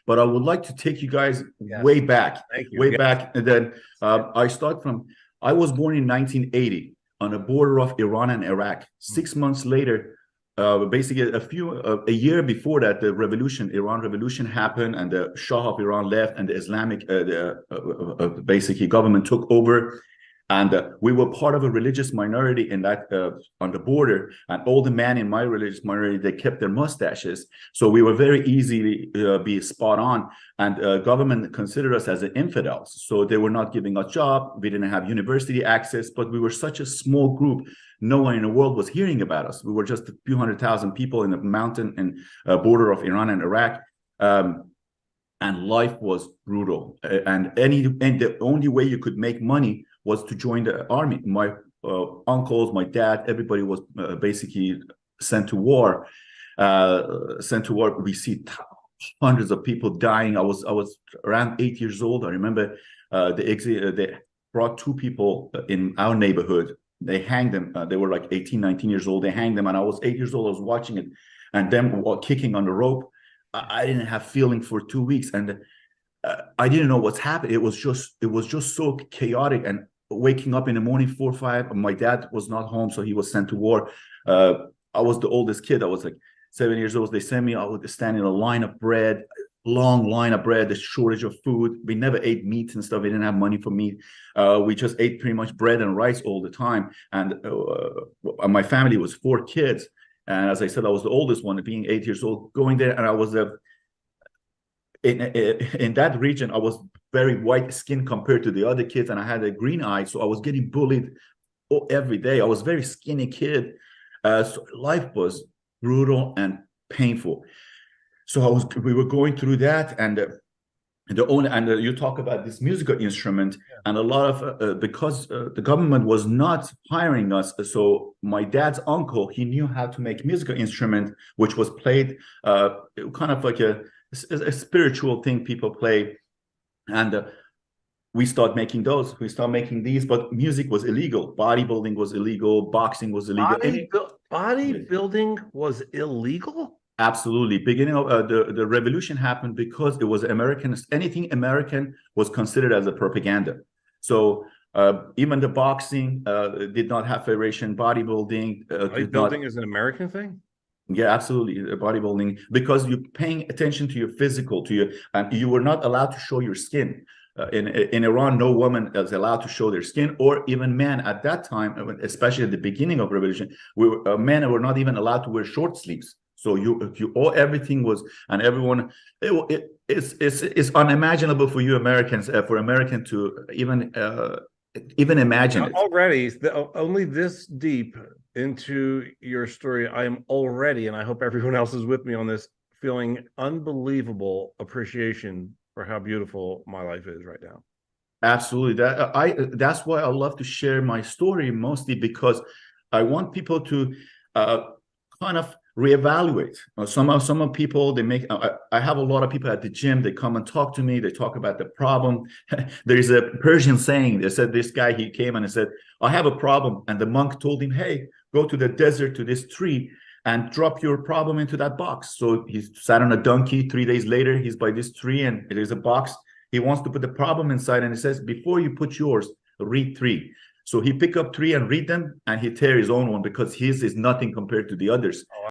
But I would like to take you guys Yes. way back, Thank you. way Yes. back. And then I start from, I was born in 1980 on the border of Iran and Iraq. 6 months later, basically a year before that, the revolution, Iran revolution happened, and the Shah of Iran left, and the Islamic, basically government took over. And we were part of a religious minority in that on the border, and all the men in my religious minority, they kept their mustaches, so we were very easily be spot on. And government considered us as infidels, so they were not giving us job. We didn't have university access, but we were such a small group. No one in the world was hearing about us. We were just a few 100,000 people in the mountain and border of Iran and Iraq. And life was brutal, and the only way you could make money was to join the army. My uncles, my dad, everybody was basically sent to war. We see hundreds of people dying. I was around 8 years old. I remember they brought two people in our neighborhood. They hanged them. They were like 18, 19 years old. They hanged them, and I was 8 years old. I was watching it, and them kicking on the rope. I didn't have feeling for 2 weeks, and I didn't know what's happening. It was just so chaotic. And waking up in the morning, 4 or 5. My dad was not home, so he was sent to war. I was the oldest kid. I was like 7 years old. They sent me. I would stand in a line of bread, long line of bread. The shortage of food. We never ate meat and stuff. We didn't have money for meat. We just ate pretty much bread and rice all the time. And my family was 4 kids. And as I said, I was the oldest one, being 8 years old, going there. And I was in that region, I was very white skinned compared to the other kids, and I had a green eye, so I was getting bullied every day. I was a very skinny kid. So life was brutal and painful. So we were going through that, and you talk about this musical instrument, and a lot of because the government was not hiring us, so my dad's uncle, he knew how to make musical instrument, which was played kind of like a spiritual thing people play. And we start making these, but music was illegal. Bodybuilding was illegal. Boxing was illegal. Bodybuilding was illegal? Absolutely. Beginning of the revolution happened because it was American. Anything American was considered as a propaganda. So even the boxing did not have federation. Bodybuilding Bodybuilding is an American thing? Yeah, absolutely. Bodybuilding, because you're paying attention to your physical, and you were not allowed to show your skin. In Iran, no woman is allowed to show their skin, or even men at that time, especially at the beginning of revolution, men were not even allowed to wear short sleeves. So everything was, and everyone, it's unimaginable for you Americans, for American to even imagine it. Already, only this deep into your story, I am already, and I hope everyone else is with me on this, feeling unbelievable appreciation for how beautiful my life is right now. Absolutely. That's why I love to share my story, mostly because I want people to kind of reevaluate. Some people, they make, I have a lot of people at the gym, they come and talk to me, they talk about the problem. There's a Persian saying, they said this guy, he came and he said, I have a problem. And the monk told him, hey, go to the desert to this tree and drop your problem into that box. So he sat on a donkey. 3 days later, he's by this tree and there's a box. He wants to put the problem inside, and he says, before you put yours, read 3. So he pick up 3 and read them, and he tear his own one because his is nothing compared to the others.